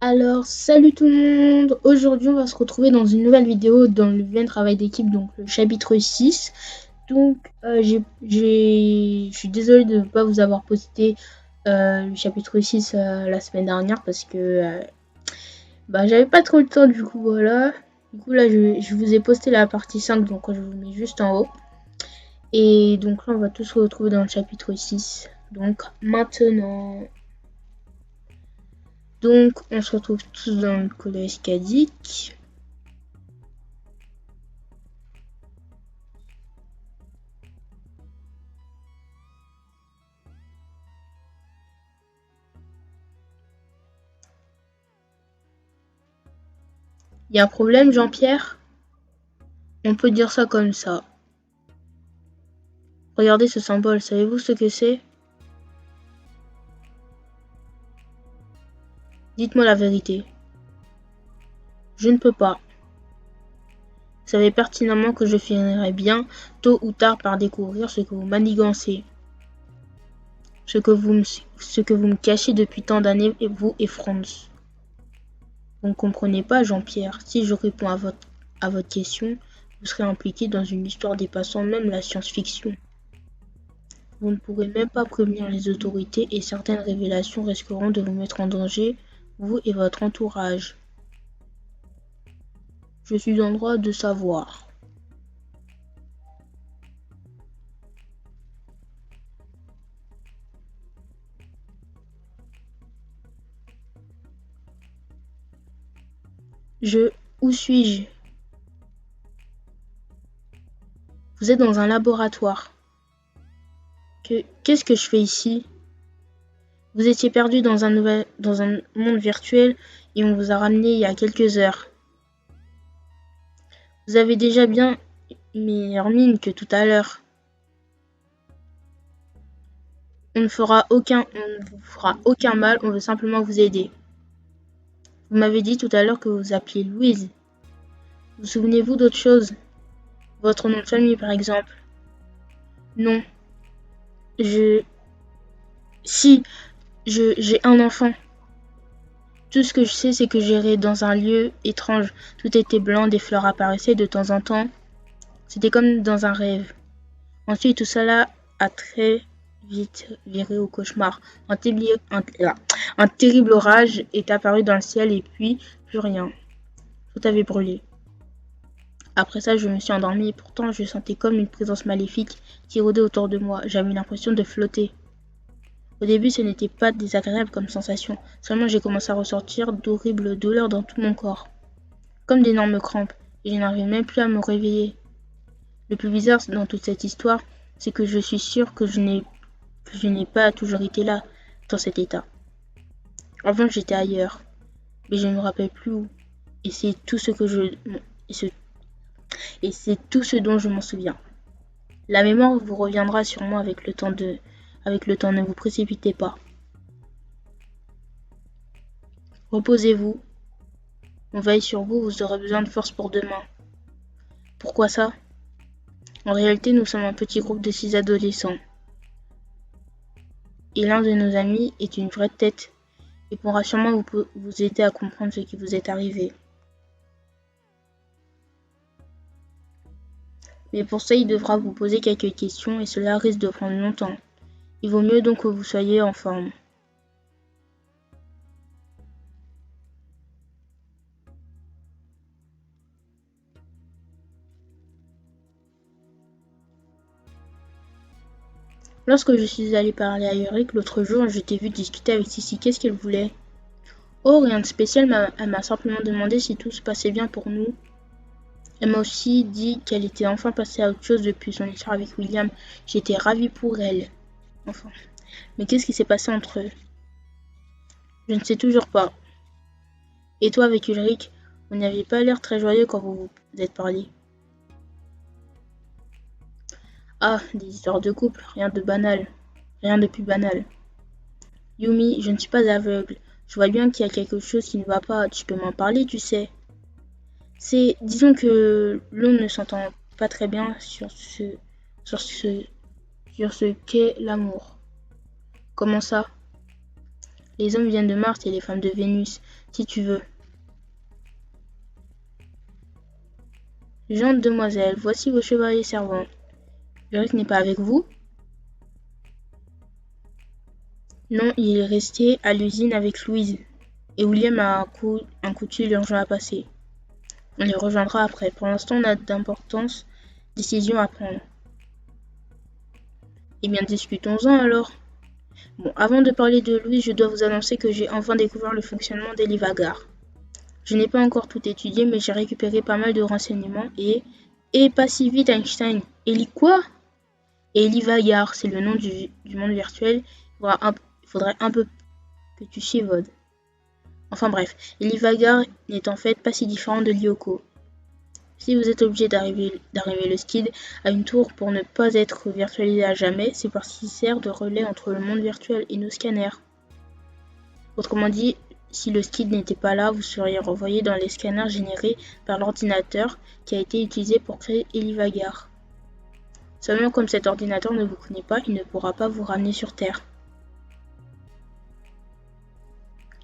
Alors, salut tout le monde! Aujourd'hui, on va se retrouver dans une nouvelle vidéo dans le bien travail d'équipe, donc le chapitre 6. Donc, je suis désolée de ne pas vous avoir posté le chapitre 6 la semaine dernière parce que j'avais pas trop le temps, du coup, voilà. Du coup, là, je vous ai posté la partie 5, donc je vous mets juste en haut. Et donc là, on va tous se retrouver dans le chapitre 6. Donc, maintenant. Donc, on se retrouve tous dans le collège Cadic. Il y a un problème, Jean-Pierre? On peut dire ça comme ça. Regardez ce symbole, savez-vous ce que c'est? Dites-moi la vérité. Je ne peux pas. Vous savez pertinemment que je finirai bien, tôt ou tard, par découvrir ce que vous manigancez. Ce que vous me cachez depuis tant d'années, vous et Franz. Vous ne comprenez pas, Jean-Pierre. Si je réponds à votre question, vous serez impliqué dans une histoire dépassant même la science-fiction. Vous ne pourrez même pas prévenir les autorités et certaines révélations risqueront de vous mettre en danger, vous et votre entourage. Je suis en droit de savoir. Où suis-je? Vous êtes dans un laboratoire. Qu'est-ce que je fais ici? Vous étiez perdu dans un monde virtuel et on vous a ramené il y a quelques heures. Vous avez déjà bien meilleure mine que tout à l'heure. On ne vous fera aucun mal, on veut simplement vous aider. Vous m'avez dit tout à l'heure que vous vous appeliez Louise. Vous souvenez-vous d'autre chose? Votre nom de famille, par exemple? Non. Si, j'ai un enfant. Tout ce que je sais, c'est que j'irai dans un lieu étrange. Tout était blanc, des fleurs apparaissaient de temps en temps. C'était comme dans un rêve. Ensuite, tout cela a très vite viré au cauchemar. Un terrible orage est apparu dans le ciel et puis plus rien. Tout avait brûlé. Après ça, je me suis endormie et pourtant je sentais comme une présence maléfique qui rôdait autour de moi. J'avais l'impression de flotter. Au début, ce n'était pas désagréable comme sensation. Seulement, j'ai commencé à ressentir d'horribles douleurs dans tout mon corps. Comme d'énormes crampes. Et je n'arrivais même plus à me réveiller. Le plus bizarre dans toute cette histoire, c'est que je suis sûre que je n'ai pas toujours été là, dans cet état. Avant, j'étais ailleurs. Mais je ne me rappelle plus où. Et c'est tout ce dont je m'en souviens. La mémoire vous reviendra sûrement avec le temps, ne vous précipitez pas. Reposez-vous. On veille sur vous, vous aurez besoin de force pour demain. Pourquoi ça? En réalité, nous sommes un petit groupe de 6 adolescents. Et l'un de nos amis est une vraie tête et pourra sûrement vous aider à comprendre ce qui vous est arrivé. Mais pour ça, il devra vous poser quelques questions et cela risque de prendre longtemps. Il vaut mieux donc que vous soyez en forme. Lorsque je suis allée parler à Eric l'autre jour, je t'ai vu discuter avec Sissi. Qu'est-ce qu'elle voulait? Oh, rien de spécial, elle m'a simplement demandé si tout se passait bien pour nous. Elle m'a aussi dit qu'elle était enfin passée à autre chose depuis son histoire avec William. J'étais ravie pour elle. Enfin. Mais qu'est-ce qui s'est passé entre eux? Je ne sais toujours pas. Et toi avec Ulrich, vous n'aviez pas l'air très joyeux quand vous vous êtes parlé. Ah, des histoires de couple, rien de banal. Rien de plus banal. Yumi, je ne suis pas aveugle. Je vois bien qu'il y a quelque chose qui ne va pas. Tu peux m'en parler, tu sais. Disons que l'on ne s'entend pas très bien sur ce qu'est l'amour. Comment ça? Les hommes viennent de Mars et les femmes de Vénus. Si tu veux. Gentes demoiselles, voici vos chevaliers servants. Ulrich n'est pas avec vous? Non, il est resté à l'usine avec Louise. Et William a un coup de fil urgent à passer. On les rejoindra après. Pour l'instant, on a d'importantes décisions à prendre. Eh bien, discutons-en alors. Bon, avant de parler de Louise, je dois vous annoncer que j'ai enfin découvert le fonctionnement d'Elivagar. Je n'ai pas encore tout étudié, mais j'ai récupéré pas mal de renseignements et pas si vite, Einstein. Eli quoi? Elivagar, c'est le nom du monde virtuel. Il faudrait un peu que tu chivodes. Enfin bref, Elivagar n'est en fait pas si différent de Lyoko. Si vous êtes obligé d'arriver le skid à une tour pour ne pas être virtualisé à jamais, c'est parce qu'il sert de relais entre le monde virtuel et nos scanners. Autrement dit, si le skid n'était pas là, vous seriez renvoyé dans les scanners générés par l'ordinateur qui a été utilisé pour créer Elivagar. Seulement comme cet ordinateur ne vous connaît pas, il ne pourra pas vous ramener sur Terre.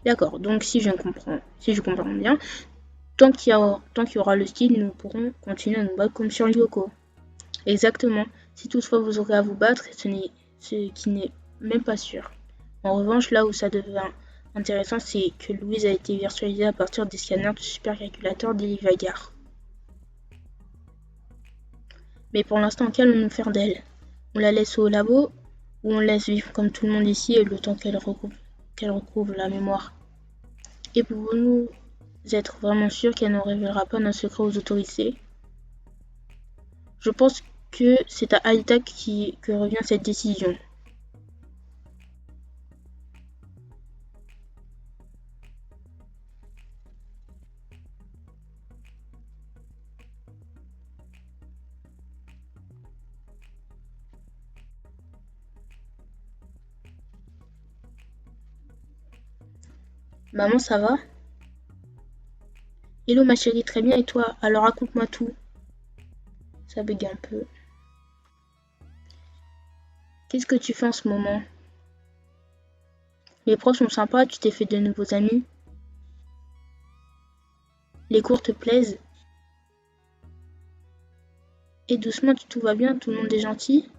D'accord, donc si je comprends bien, tant qu'il y aura le skid, nous pourrons continuer à nous battre comme sur Lyoko. Exactement. Si toutefois vous aurez à vous battre, ce qui n'est même pas sûr. En revanche, là où ça devient intéressant, c'est que Louise a été virtualisée à partir des scanners du supercalculateur d'Elivagar. Mais pour l'instant, qu'allons-nous faire d'elle? On la laisse au labo ou on laisse vivre comme tout le monde ici et le temps qu'elle recouvre la mémoire? Et pouvons-nous être vraiment sûrs qu'elle ne révélera pas nos secrets aux autorités? Je pense que c'est à Alita que revient cette décision. Maman, ça va? Hello ma chérie, très bien et toi? Alors raconte-moi tout. Ça bug un peu. Qu'est-ce que tu fais en ce moment? Les profs sont sympas, tu t'es fait de nouveaux amis? Les cours te plaisent? Et doucement, tout va bien, tout le monde est gentil?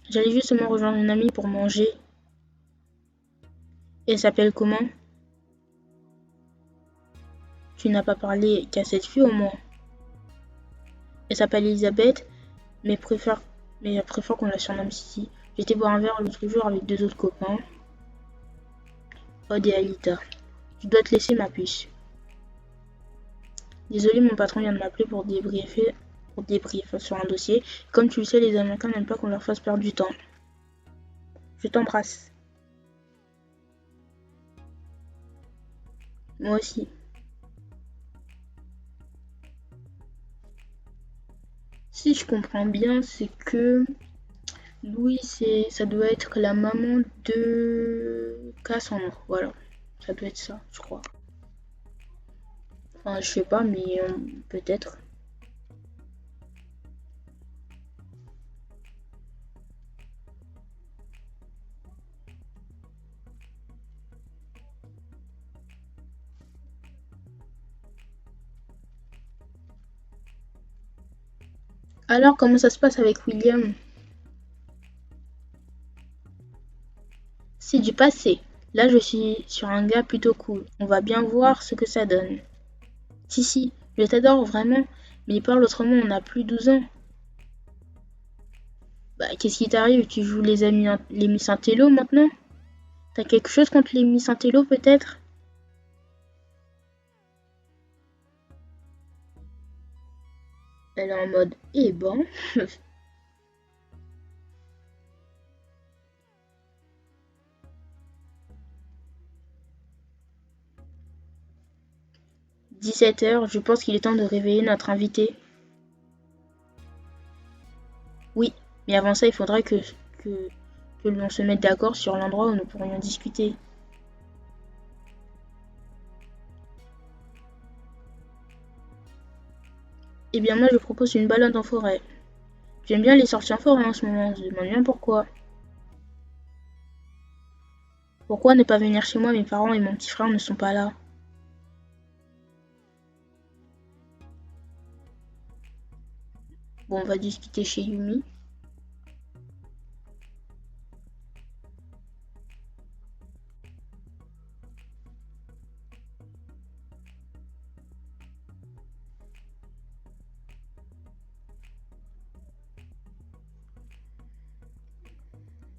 J'allais justement rejoindre une amie pour manger. Elle s'appelle comment? Tu n'as pas parlé qu'à cette fille au moins. Elle s'appelle Elisabeth, mais elle préfère qu'on la surnomme Sissi. J'étais boire un verre l'autre jour avec deux autres copains. Odd et Alita. Je dois te laisser ma puce. Désolé, mon patron vient de m'appeler pour débriefer sur un dossier. Comme tu le sais, les Américains n'aiment pas qu'on leur fasse perdre du temps. Je t'embrasse. Moi aussi. Si je comprends bien, c'est que Louis, ça doit être la maman de Cassandre. Voilà, ça doit être ça, je crois. Enfin, je sais pas, mais peut-être. Alors, comment ça se passe avec William? C'est du passé. Là, je suis sur un gars plutôt cool. On va bien voir ce que ça donne. Si, je t'adore vraiment, mais il parle autrement, on a plus 12 ans. Bah, qu'est-ce qui t'arrive? Tu joues les Miss Intello maintenant? T'as quelque chose contre les Miss Intello peut-être? Elle est en mode, eh ben. 17h, je pense qu'il est temps de réveiller notre invité. Oui, mais avant ça, il faudrait que l'on se mette d'accord sur l'endroit où nous pourrions discuter. Eh bien, moi, je propose une balade en forêt. J'aime bien les sorties en forêt en ce moment, je me demande bien pourquoi. Pourquoi ne pas venir chez moi? Mes parents et mon petit frère ne sont pas là. Bon, on va discuter chez Yumi.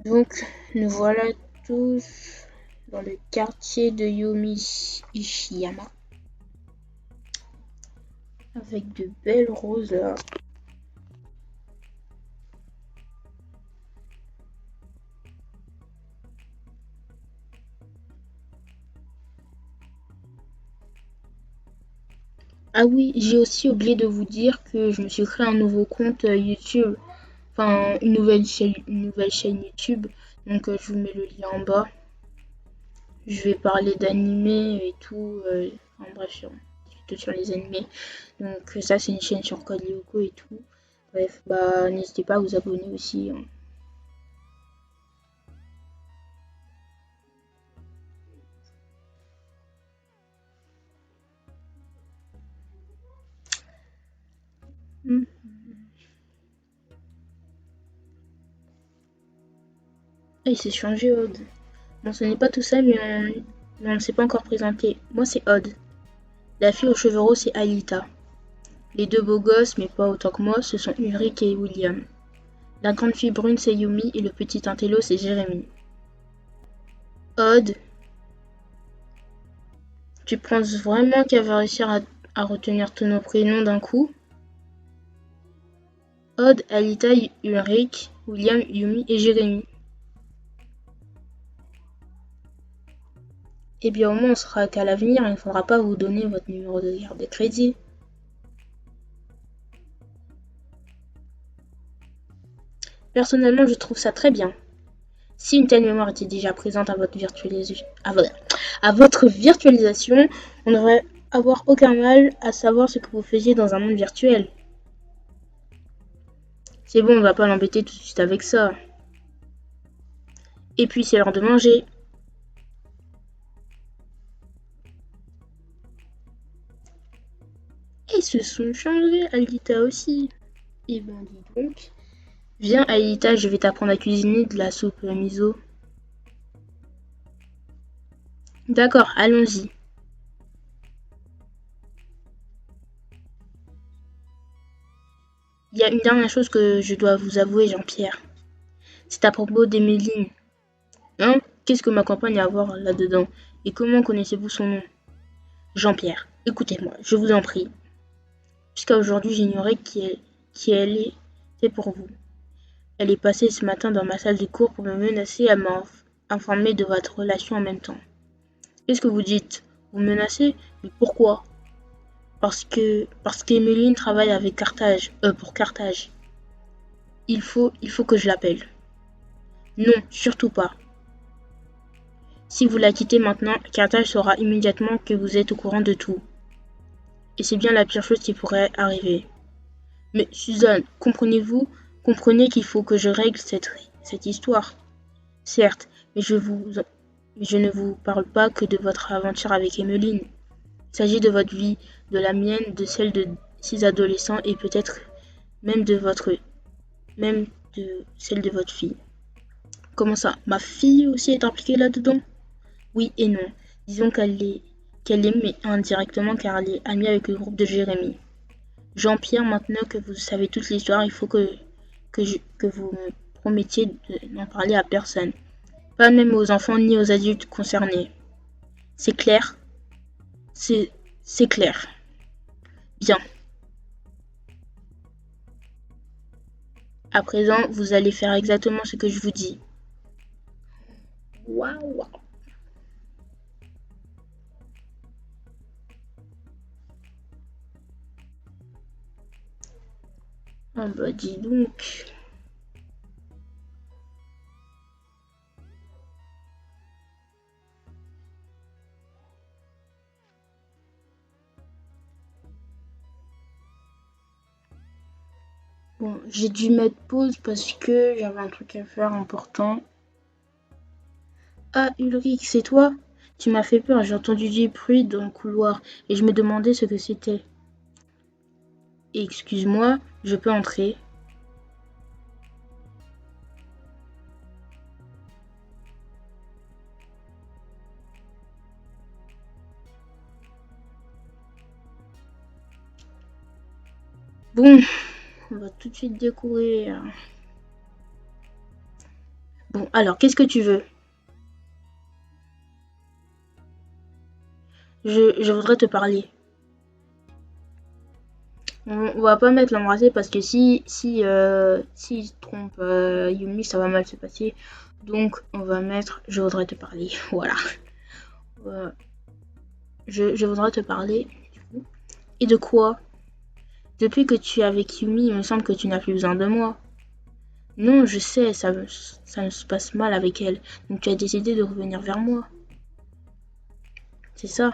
Donc, nous voilà tous dans le quartier de Yumi Ishiyama. Avec de belles roses là. Ah oui, j'ai aussi oublié de vous dire que je me suis créé un nouveau compte YouTube. Enfin, une nouvelle chaîne YouTube. Donc, je vous mets le lien en bas. Je vais parler d'animés et tout. En bref, tout sur les animés. Donc, ça, c'est une chaîne sur Code Lyoko et tout. Bref, bah, n'hésitez pas à vous abonner aussi, hein. Hmm. Ah, il s'est changé, Odd. Bon, ce n'est pas tout ça, mais on ne s'est pas encore présenté. Moi, c'est Odd. La fille aux cheveux roses, c'est Alita. Les deux beaux gosses, mais pas autant que moi, ce sont Ulrich et William. La grande fille brune, c'est Yumi, et le petit intello, c'est Jérémy. Odd, tu penses vraiment qu'elle va réussir à retenir tous nos prénoms d'un coup? Odd, Alita, Ulrich, William, Yumi et Jérémy. Eh bien, au moins, on sera qu'à l'avenir, il ne faudra pas vous donner votre numéro de carte de crédit. Personnellement, je trouve ça très bien. Si une telle mémoire était déjà présente à votre virtualisation, on ne devrait avoir aucun mal à savoir ce que vous faisiez dans un monde virtuel. C'est bon, on va pas l'embêter tout de suite avec ça. Et puis c'est l'heure de manger. Et ils se sont changés, Alita aussi. Eh ben dis donc. Viens Alita, je vais t'apprendre à cuisiner de la soupe miso. D'accord, allons-y. Il y a une dernière chose que je dois vous avouer, Jean-Pierre. C'est à propos d'Emeline. Hein? Qu'est-ce que ma compagne a à voir là-dedans? Et comment connaissez-vous son nom? Jean-Pierre, écoutez-moi, je vous en prie. Jusqu'à aujourd'hui, j'ignorais qui elle était pour vous. Elle est passée ce matin dans ma salle de cours pour me menacer à m'informer de votre relation en même temps. Qu'est-ce que vous dites? Vous me menacez? Mais pourquoi? Parce qu'Emeline travaille avec Carthage, pour Carthage. Il faut que je l'appelle. Non, surtout pas. Si vous la quittez maintenant, Carthage saura immédiatement que vous êtes au courant de tout. Et c'est bien la pire chose qui pourrait arriver. Mais Suzanne, comprenez qu'il faut que je règle cette histoire. Certes, mais je ne vous parle pas que de votre aventure avec Emmeline. Il s'agit de votre vie, de la mienne, de celle de 6 adolescents et peut-être même même de celle de votre fille. Comment ça? Ma fille aussi est impliquée là-dedans? Oui et non. Disons qu'elle est, mais indirectement car elle est amie avec le groupe de Jérémy. Jean-Pierre, maintenant que vous savez toute l'histoire, il faut que vous me promettiez de n'en parler à personne. Pas même aux enfants ni aux adultes concernés. C'est clair? C'est clair. Bien. À présent, vous allez faire exactement ce que je vous dis. Waouh! Ah bah dis donc. Bon, j'ai dû mettre pause parce que j'avais un truc à faire important. Ah, Ulrich, c'est toi? Tu m'as fait peur, j'ai entendu du bruit dans le couloir et je me demandais ce que c'était. Excuse-moi, je peux entrer? Bon, on va tout de suite découvrir. Bon, alors, qu'est-ce que tu veux? Je voudrais te parler. On va pas mettre l'embrasser parce que si il se trompe Yumi, ça va mal se passer. Donc, on va mettre je voudrais te parler. Voilà. Euh, je voudrais te parler. Et de quoi? Depuis que tu es avec Yumi, il me semble que tu n'as plus besoin de moi. Non, je sais, ça se passe mal avec elle. Donc tu as décidé de revenir vers moi. C'est ça?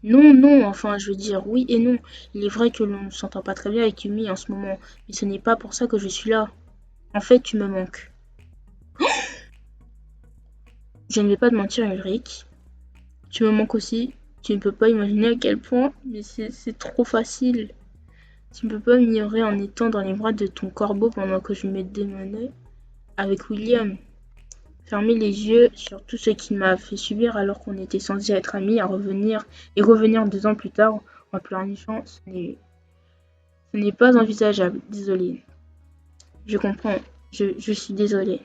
Non, non, enfin, je veux dire oui et non. Il est vrai que l'on ne s'entend pas très bien avec Yumi en ce moment, mais ce n'est pas pour ça que je suis là. En fait, tu me manques. Je ne vais pas te mentir, Ulrich. Tu me manques aussi. Tu ne peux pas imaginer à quel point, mais c'est trop facile. Tu ne peux pas m'ignorer en étant dans les bras de ton corbeau pendant que je me démenais avec William. Fermer les yeux sur tout ce qu'il m'a fait subir alors qu'on était censés être amis et revenir 2 ans plus tard en pleurnichant, ce n'est pas envisageable. Désolée. Je comprends. Je suis désolée.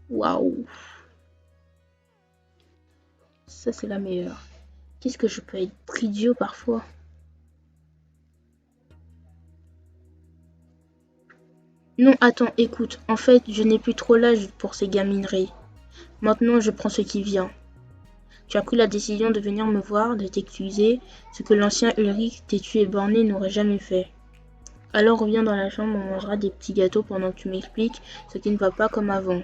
Waouh. Ça, c'est la meilleure. Qu'est-ce que je peux être idiot parfois? Non, attends, écoute. En fait, je n'ai plus trop l'âge pour ces gamineries. Maintenant, je prends ce qui vient. Tu as pris la décision de venir me voir, de t'excuser, ce que l'ancien Ulrich têtu et borné n'aurait jamais fait. Alors reviens dans la chambre, on mangera des petits gâteaux pendant que tu m'expliques ce qui ne va pas comme avant.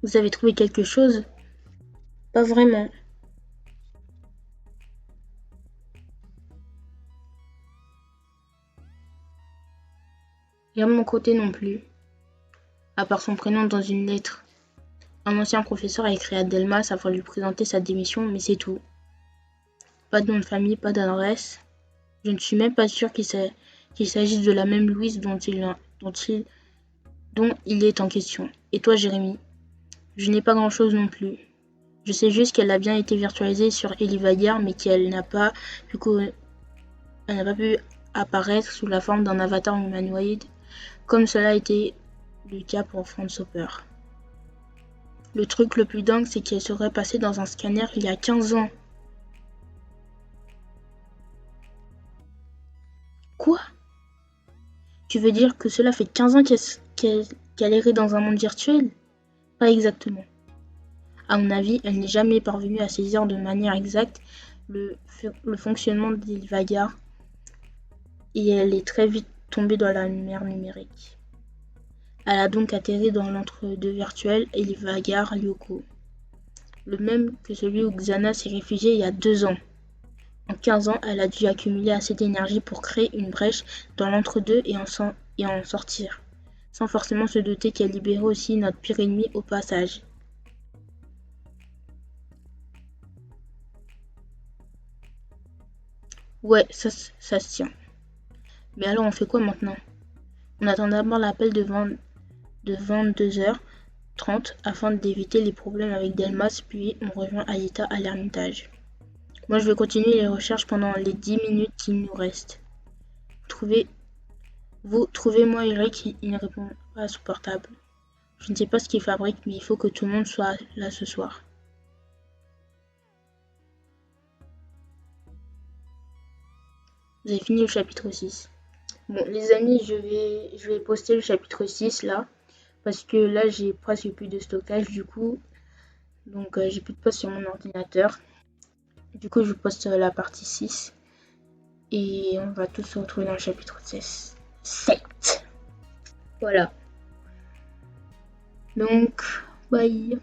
Vous avez trouvé quelque chose? Pas vraiment. Et à mon côté non plus. À part son prénom dans une lettre. Un ancien professeur a écrit à Delmas afin de lui présenter sa démission, mais c'est tout. Pas de nom de famille, pas d'adresse. Je ne suis même pas sûre qu'il s'agisse de la même Louise dont il est en question. Et toi, Jérémy? Je n'ai pas grand-chose non plus. Je sais juste qu'elle a bien été virtualisée sur Elivagar, mais qu'elle n'a pas pu apparaître sous la forme d'un avatar humanoïde, comme cela a été le cas pour Franz Hopper. Le truc le plus dingue, c'est qu'elle serait passée dans un scanner il y a 15 ans. Quoi? Tu veux dire que cela fait 15 ans qu'elle errait dans un monde virtuel? Pas exactement. À mon avis, elle n'est jamais parvenue à saisir de manière exacte le fonctionnement d'Elivagar et elle est très vite tombée dans la mer numérique. Elle a donc atterri dans l'entre-deux virtuel Elivagar Lyoko, le même que celui où Xana s'est réfugiée il y a 2 ans. En 15 ans, elle a dû accumuler assez d'énergie pour créer une brèche dans l'entre-deux et en sortir, sans forcément se douter qu'elle libérait aussi notre pire ennemi au passage. Ouais, ça se tient. Mais alors on fait quoi maintenant? On attend d'abord l'appel de 22 heures. 30 afin d'éviter les problèmes avec Delmas, puis on rejoint Alita à l'Ermitage. Moi, je vais continuer les recherches pendant les 10 minutes qu'il nous reste. Trouvez-moi Eric, il ne répond pas à son portable. Je ne sais pas ce qu'il fabrique, mais il faut que tout le monde soit là ce soir. Vous avez fini le chapitre 6. Bon, les amis, je vais poster le chapitre 6 là, parce que là, j'ai presque plus de stockage du coup. Donc, j'ai plus de place sur mon ordinateur. Du coup, je poste la partie 6. Et on va tous se retrouver dans le chapitre 7. Voilà. Donc, bye.